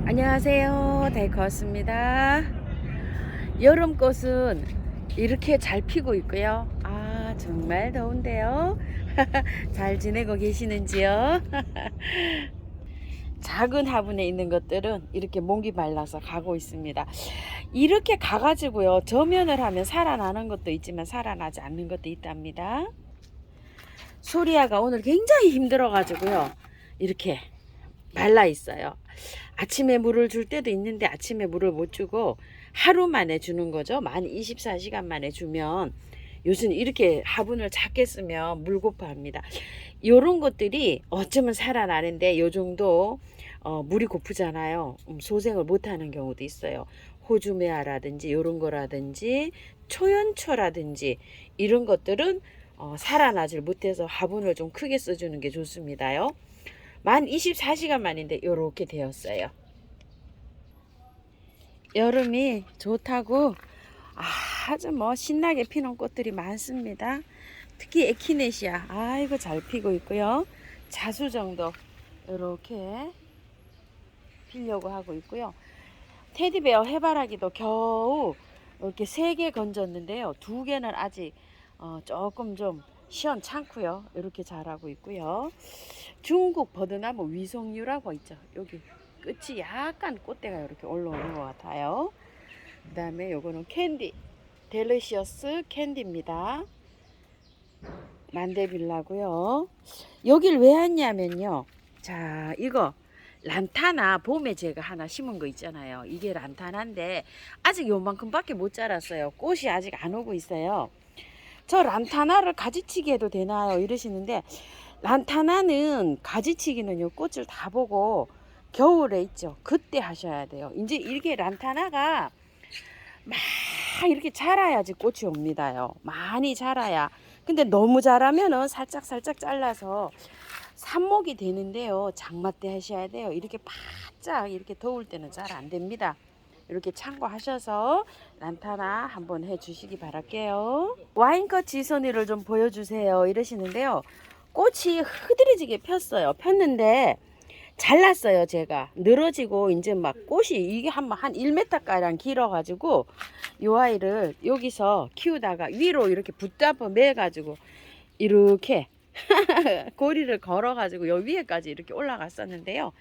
안녕하세요, 데이커스입니다. 여름꽃은 이렇게 잘 피고 있고요. 정말 더운데요. 잘 지내고 계시는지요? 작은 화분에 있는 것들은 이렇게 목이 말라서 가고 있습니다. 이렇게 가가지고요, 저면을 하면 살아나는 것도 있지만 살아나지 않는 것도 있답니다. 소리아가 오늘 굉장히 힘들어가지고요, 이렇게 말라 있어요. 아침에 물을 줄 때도 있는데 아침에 물을 못 주고 하루 만에 주는 거죠. 만 24시간 만에 주면, 요즘 이렇게 화분을 작게 쓰면 물 고파합니다. 요런 것들이 어쩌면 살아나는데 요 정도 물이 고프잖아요. 소생을 못하는 경우도 있어요. 호주메아라든지 요런 거라든지 초연초라든지 이런 것들은 살아나질 못해서 화분을 좀 크게 써주는 게 좋습니다요. 만 24시간 만인데 요렇게 되었어요. 여름이 좋다고 아주 신나게 피는 꽃들이 많습니다. 특히 에키네시아, 아이고 잘 피고 있고요. 자수정도 이렇게 피려고 하고 있고요. 테디베어 해바라기도 겨우 이렇게 3개 건졌는데요. 2개는 아직 조금 좀 시원찮고요. 이렇게 자라고 있고요. 중국 버드나무 위성류라고 있죠. 여기 끝이 약간 꽃대가 이렇게 올라오는 것 같아요. 그 다음에 요거는 캔디, 델리시어스 캔디입니다. 만데빌라고요. 여길 왜 왔냐면요, 자, 이거 란타나 봄에 제가 하나 심은 거 있잖아요. 이게 란타나인데 아직 요만큼 밖에 못 자랐어요. 꽃이 아직 안 오고 있어요. 저 란타나를 가지치기 해도 되나요? 이러시는데, 란타나는 가지치기는 요 꽃을 다 보고 겨울에 있죠. 그때 하셔야 돼요. 이제 이렇게 란타나가 막 이렇게 자라야지 꽃이 옵니다요. 많이 자라야. 근데 너무 자라면은 살짝 잘라서 삽목이 되는데요. 장마 때 하셔야 돼요. 이렇게 바짝 이렇게 더울 때는 잘 안 됩니다. 이렇게 참고하셔서 란타나 한번 해 주시기 바랄게요. 와인컷 지선이를 좀 보여주세요 이러시는데요. 꽃이 흐드러지게 폈어요. 폈는데 잘랐어요. 제가 늘어지고 이제 막 꽃이 이게 한 1m 가량 길어 가지고 이 아이를 여기서 키우다가 위로 이렇게 붙잡아 매 가지고 이렇게 고리를 걸어 가지고 여 위에까지 이렇게 올라갔었는데요.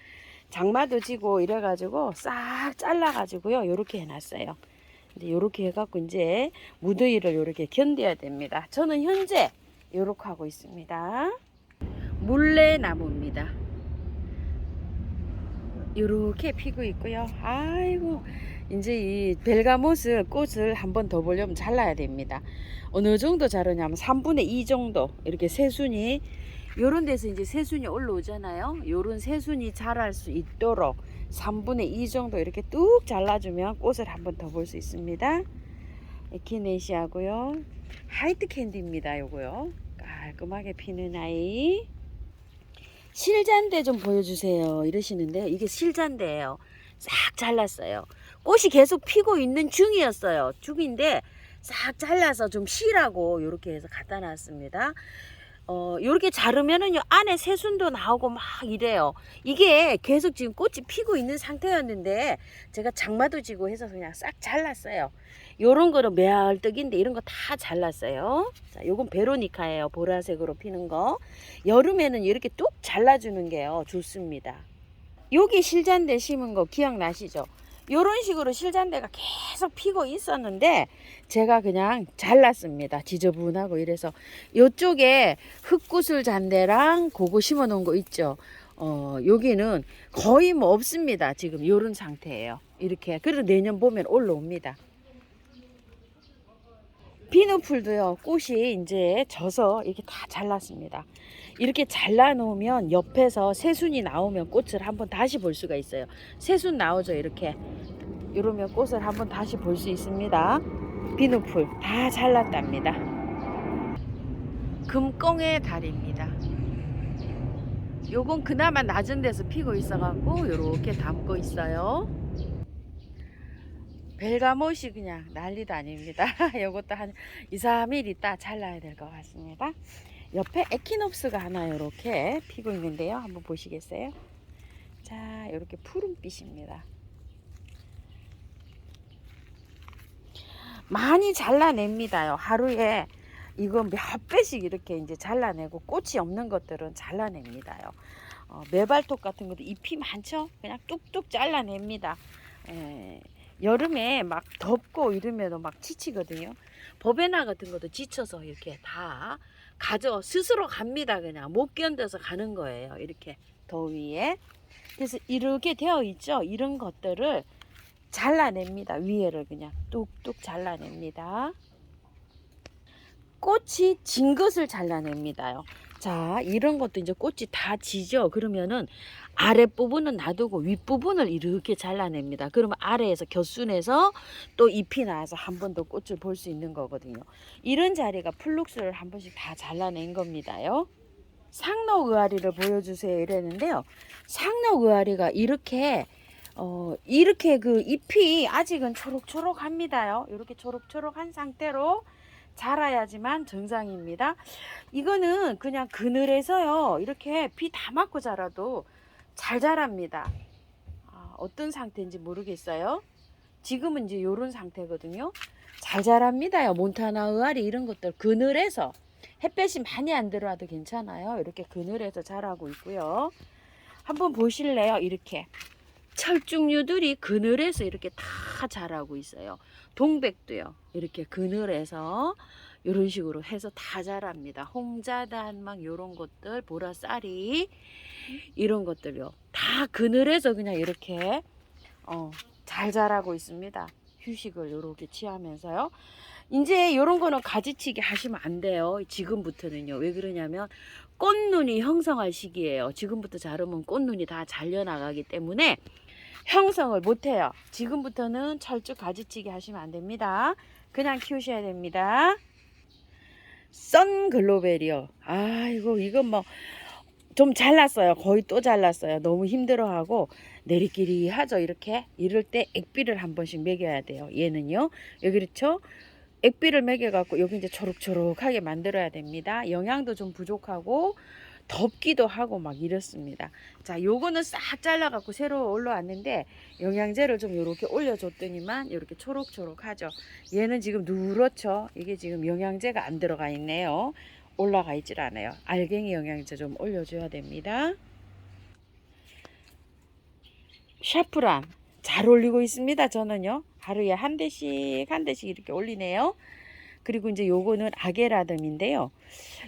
장마도 지고 이래 가지고 싹 잘라 가지고요, 요렇게 해놨어요. 근데 요렇게 해갖고 이제 무더위를 요렇게 견뎌야 됩니다. 저는 현재 요렇게 하고 있습니다. 물레나무입니다. 요렇게 피고 있고요. 아이고, 이제 이 벨가모스 꽃을 한 번 더 보려면 잘라야 됩니다. 어느 정도 자르냐면 3분의 2 정도 이렇게 새순이, 요런 데서 이제 새순이 올라오잖아요. 요런 새순이 자랄 수 있도록 3분의 2 정도 이렇게 뚝 잘라주면 꽃을 한 번 더 볼 수 있습니다. 에키네시아고요. 화이트 캔디입니다. 요거요. 깔끔하게 피는 아이. 실잔데 좀 보여주세요 이러시는데, 이게 실잔데예요. 싹 잘랐어요. 꽃이 계속 피고 있는 중이었어요. 중인데 싹 잘라서 좀 쉬라고 이렇게 해서 갖다 놨습니다. 요렇게 자르면은요, 안에 새순도 나오고 막 이래요. 이게 계속 지금 꽃이 피고 있는 상태였는데 제가 장마도 지고 해서 그냥 싹 잘랐어요. 요런 거는 매알떡인데 이런 거 다 잘랐어요. 자, 요건 베로니카예요. 보라색으로 피는 거. 여름에는 이렇게 뚝 잘라주는 게요 좋습니다. 여기 실잔데 심은 거 기억나시죠? 요런 식으로 실잔대가 계속 피고 있었는데 제가 그냥 잘랐습니다. 지저분하고 이래서. 요쪽에 흑구슬 잔대랑 그거 심어 놓은 거 있죠. 여기는 거의 없습니다. 지금 요런 상태예요. 이렇게. 그리고 내년 봄엔 올라옵니다. 비누풀도요, 꽃이 이제 져서 이렇게 다 잘랐습니다. 이렇게 잘라 놓으면 옆에서 새순이 나오면 꽃을 한번 다시 볼 수가 있어요. 새순 나오죠, 이렇게. 이러면 꽃을 한번 다시 볼 수 있습니다. 비누풀 다 잘랐답니다. 금꽁의 달입니다. 요건 그나마 낮은 데서 피고 있어 갖고 요렇게 담고 있어요. 벨가못이 그냥 난리도 아닙니다. 요것도 한 2, 3일 있다 잘라야 될 것 같습니다. 옆에 에키놉스가 하나 이렇게 피고 있는데요. 한번 보시겠어요? 자, 이렇게 푸른빛입니다. 많이 잘라냅니다요. 하루에 이거 몇 배씩 이렇게 이제 잘라내고 꽃이 없는 것들은 잘라냅니다요. 매발톱 같은 것도 잎이 많죠? 그냥 뚝뚝 잘라냅니다. 여름에 막 덥고 이러면 막 지치거든요. 버베나 같은 것도 지쳐서 이렇게 다 스스로 갑니다. 그냥 못 견뎌서 가는 거예요. 이렇게 더위에. 그래서 이렇게 되어 있죠. 이런 것들을 잘라냅니다. 위에를 그냥 뚝뚝 잘라냅니다. 꽃이 진 것을 잘라냅니다요. 자, 이런 것도 이제 꽃이 다 지죠. 그러면은 아랫부분은 놔두고 윗부분을 이렇게 잘라냅니다. 그러면 아래에서 겨순에서 또 잎이 나와서 한 번 더 꽃을 볼 수 있는 거거든요. 이런 자리가 플룩스를 한 번씩 다 잘라낸 겁니다요. 상록의아리를 보여주세요 이랬는데요. 상록의아리가 이렇게 이렇게 그 잎이 아직은 초록초록합니다요. 이렇게 초록초록한 상태로 자라야지만 정상입니다. 이거는 그냥 그늘에서요. 이렇게 비 다 맞고 자라도 잘 자랍니다. 어떤 상태인지 모르겠어요. 지금은 이제 요런 상태거든요. 잘 자랍니다요. 몬타나 의아리 이런 것들 그늘에서 햇볕이 많이 안 들어와도 괜찮아요. 이렇게 그늘에서 자라고 있고요. 한번 보실래요? 이렇게 철쭉류들이 그늘에서 이렇게 다 자라고 있어요. 동백도요. 이렇게 그늘에서 이런 식으로 해서 다 자랍니다. 홍자단 막 이런 것들, 보라쌀이 이런 것들요. 다 그늘에서 그냥 이렇게 잘 자라고 있습니다. 휴식을 이렇게 취하면서요. 이제 이런 거는 가지치기 하시면 안 돼요. 지금부터는요. 왜 그러냐면 꽃눈이 형성할 시기예요. 지금부터 자르면 꽃눈이 다 잘려나가기 때문에 형성을 못해요. 지금부터는 철쭉 가지치기 하시면 안 됩니다. 그냥 키우셔야 됩니다. 썬글로벨이요. 아이고 이건 뭐 좀 잘랐어요. 거의 또 잘랐어요. 너무 힘들어하고 내리끼리 하죠. 이렇게 이럴 때 액비를 한 번씩 먹여야 돼요. 얘는요. 여기 그렇죠. 액비를 먹여갖고 여기 이제 초록초록하게 만들어야 됩니다. 영양도 좀 부족하고 덥기도 하고 막 이렇습니다. 자, 요거는 싹 잘라갖고 새로 올라왔는데 영양제를 좀 이렇게 올려줬더니만 이렇게 초록초록하죠. 얘는 지금 누렇죠. 이게 지금 영양제가 안 들어가 있네요. 올라가 있질 않아요. 알갱이 영양제 좀 올려줘야 됩니다. 샤프란 잘 올리고 있습니다. 저는요. 하루에 한 대씩 이렇게 올리네요. 그리고 이제 요거는 아게라듬인데요.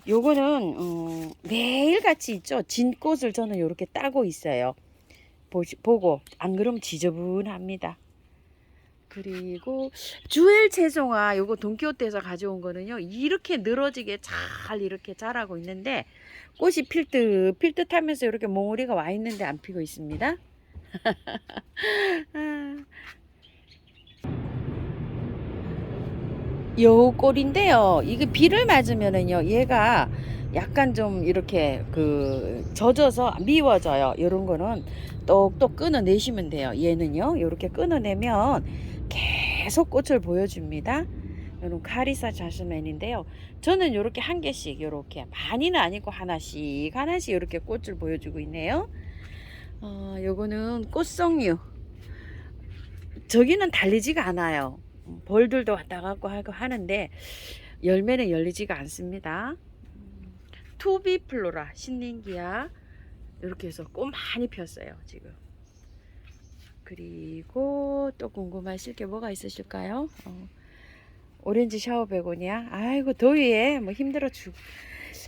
요거는 매일같이 있죠. 진 꽃을 저는 이렇게 따고 있어요. 보고 안 그러면 지저분합니다. 그리고 주엘 채송화 요거 돈키호테에서 가져온 거는요. 이렇게 늘어지게 잘 이렇게 자라고 있는데 꽃이 필 듯 하면서 이렇게 몽우리가 와 있는데 안 피고 있습니다. 요 꼴인데요. 이게 비를 맞으면은요, 얘가 약간 좀 이렇게 젖어서 미워져요. 요런 거는 똑똑 끊어내시면 돼요. 얘는요, 요렇게 끊어내면 계속 꽃을 보여줍니다. 요런 카리사 자스멘인데요. 저는 요렇게 한 개씩 요렇게 많이는 아니고 하나씩 요렇게 꽃을 보여주고 있네요. 요거는 꽃송류. 저기는 달리지가 않아요. 벌들도 왔다 갔고 하고 하는데 열매는 열리지가 않습니다. 투비플로라 신nin기야 이렇게 해서 꽃 많이 폈어요 지금. 그리고 또 궁금하실 게 뭐가 있으실까요? 오렌지 샤워 베고니아. 아이고 더위에 뭐 힘들어 죽.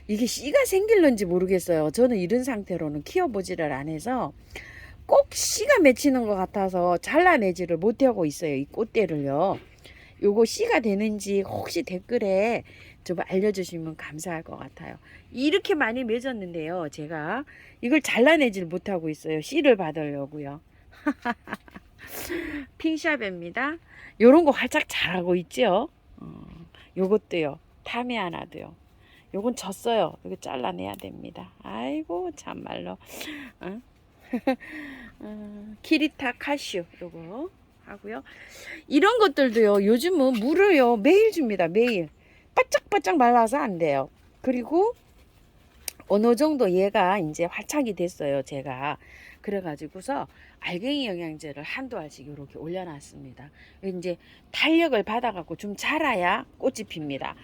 이게 씨가 생길런지 모르겠어요. 저는 이런 상태로는 키워보지를 안 해서 꼭 씨가 맺히는 것 같아서 잘라내지를 못하고 있어요. 이 꽃대를요. 요거 씨가 되는지 혹시 댓글에 좀 알려주시면 감사할 것 같아요. 이렇게 많이 맺었는데요. 제가 이걸 잘라내질 못하고 있어요. 씨를 받으려고요. 핑샤베입니다. 요런 거 활짝 자라고 있죠. 요것도요. 타미아나도요. 요건 졌어요. 이거 잘라내야 됩니다. 아이고 참말로. 키리타 카슈 요거 하고요. 이런 것들도요. 요즘은 물을요 매일 줍니다. 매일 바짝바짝 말라서 안 돼요. 그리고 어느 정도 얘가 이제 활착이 됐어요. 제가 그래가지고서 알갱이 영양제를 한두 알씩 이렇게 올려놨습니다. 이제 탄력을 받아갖고 좀 자라야 꽃이 핍니다.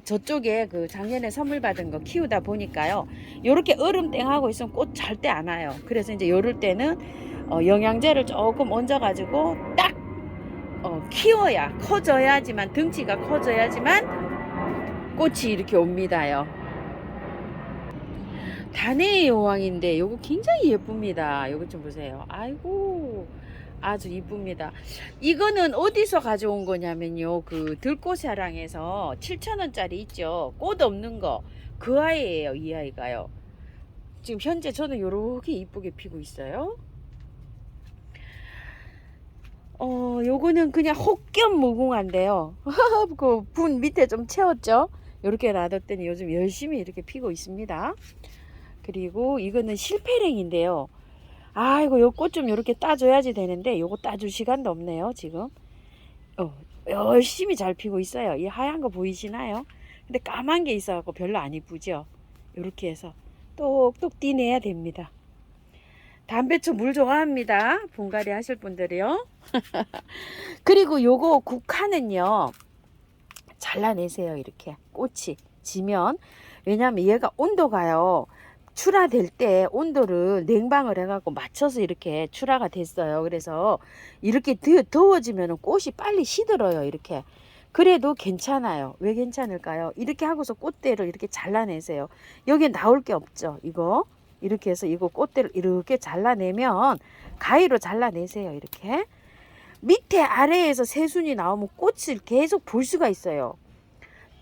저쪽에 그 작년에 선물 받은 거 키우다 보니까요, 요렇게 얼음땡하고 있으면 꽃 절대 안 와요. 그래서 이제 요럴 때는 영양제를 조금 얹어가지고 딱 키워야, 커져야지만, 덩치가 커져야지만 꽃이 이렇게 옵니다요. 단의 여왕인데 요거 굉장히 예쁩니다. 요거 좀 보세요. 아이고, 아주 이쁩니다. 이거는 어디서 가져온 거냐면요, 그 들꽃사랑에서 7,000원짜리 있죠, 꽃 없는 거. 그 아이예요. 이 아이가요. 지금 현재 저는 요렇게 이쁘게 피고 있어요. 요거는 그냥 혹겸 무궁화인데요. 그 분 밑에 좀 채웠죠. 요렇게 놔뒀더니 요즘 열심히 이렇게 피고 있습니다. 그리고 이거는 실패랭인데요. 아이고, 요 꽃 좀 요렇게 따줘야지 되는데 요거 따줄 시간도 없네요. 지금 열심히 잘 피고 있어요. 이 하얀 거 보이시나요? 근데 까만 게 있어갖고 별로 안 이쁘죠. 요렇게 해서 똑똑 띠내야 됩니다. 담배초 물 좋아합니다. 분갈이 하실 분들이요. 그리고 요거 국화는요, 잘라내세요. 이렇게 꽃이 지면. 왜냐면 얘가 온도가요, 출하될 때 온도를 냉방을 해갖고 맞춰서 이렇게 출하가 됐어요. 그래서 이렇게 더워지면 꽃이 빨리 시들어요. 이렇게. 그래도 괜찮아요. 왜 괜찮을까요? 이렇게 하고서 꽃대를 이렇게 잘라내세요. 여기에 나올 게 없죠. 이거 이렇게 해서 이거 꽃대를 이렇게 잘라내면, 가위로 잘라내세요. 이렇게 밑에 아래에서 새순이 나오면 꽃을 계속 볼 수가 있어요.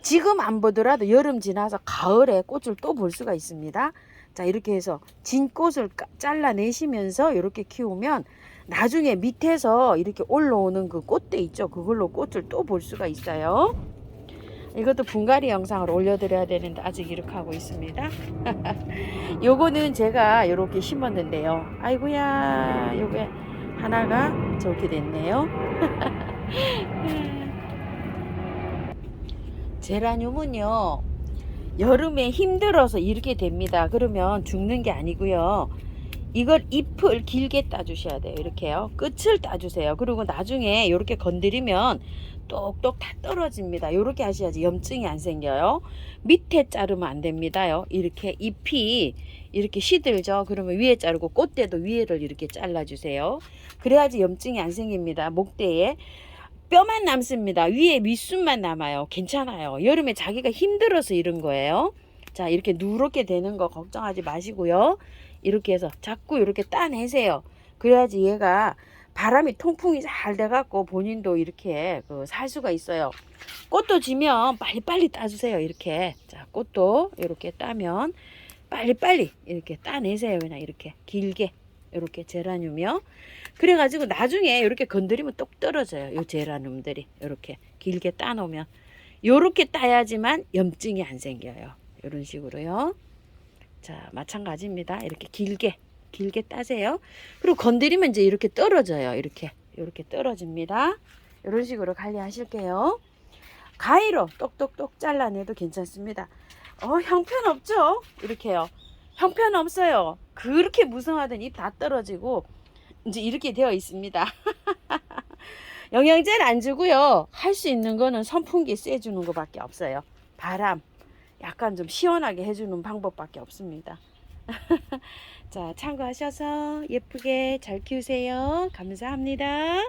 지금 안 보더라도 여름 지나서 가을에 꽃을 또 볼 수가 있습니다. 자, 이렇게 해서 진 꽃을 잘라내시면서 이렇게 키우면 나중에 밑에서 이렇게 올라오는 그 꽃대 있죠, 그걸로 꽃을 또 볼 수가 있어요. 이것도 분갈이 영상을 올려드려야 되는데 아직 이렇게 하고 있습니다. 요거는 제가 이렇게 심었는데요. 아이고야, 요게 하나가 저렇게 됐네요. 제라늄은요, 여름에 힘들어서 이렇게 됩니다. 그러면 죽는 게 아니고요, 이걸 잎을 길게 따주셔야 돼요. 이렇게요, 끝을 따주세요. 그리고 나중에 이렇게 건드리면 똑똑 다 떨어집니다. 이렇게 하셔야지 염증이 안 생겨요. 밑에 자르면 안 됩니다요. 이렇게 잎이 이렇게 시들죠. 그러면 위에 자르고 꽃대도 위에를 이렇게 잘라주세요. 그래야지 염증이 안 생깁니다. 목대에 뼈만 남습니다. 위에 윗순만 남아요. 괜찮아요. 여름에 자기가 힘들어서 이런 거예요. 자, 이렇게 누렇게 되는 거 걱정하지 마시고요. 이렇게 해서 자꾸 이렇게 따내세요. 그래야지 얘가 바람이 통풍이 잘 돼갖고 본인도 이렇게 살 수가 있어요. 꽃도 지면 빨리빨리 따주세요. 이렇게. 자, 꽃도 이렇게 따면 빨리빨리 이렇게 따내세요. 그냥 이렇게 길게. 이렇게 제라늄이요. 그래가지고 나중에 이렇게 건드리면 똑 떨어져요. 요 제라늄들이 이렇게 길게 따놓으면. 요렇게 따야지만 염증이 안 생겨요. 이런 식으로요. 자, 마찬가지입니다. 이렇게 길게 따세요. 그리고 건드리면 이제 이렇게 떨어져요. 이렇게 떨어집니다. 이런 식으로 관리하실게요. 가위로 똑똑똑 잘라내도 괜찮습니다. 형편없죠? 이렇게요. 형편없어요. 그렇게 무성하던 잎 다 떨어지고 이제 이렇게 되어 있습니다. 영양제를 안 주고요, 할 수 있는 거는 선풍기 쐬주는 것밖에 없어요. 바람 약간 좀 시원하게 해주는 방법밖에 없습니다. 자, 참고하셔서 예쁘게 잘 키우세요. 감사합니다.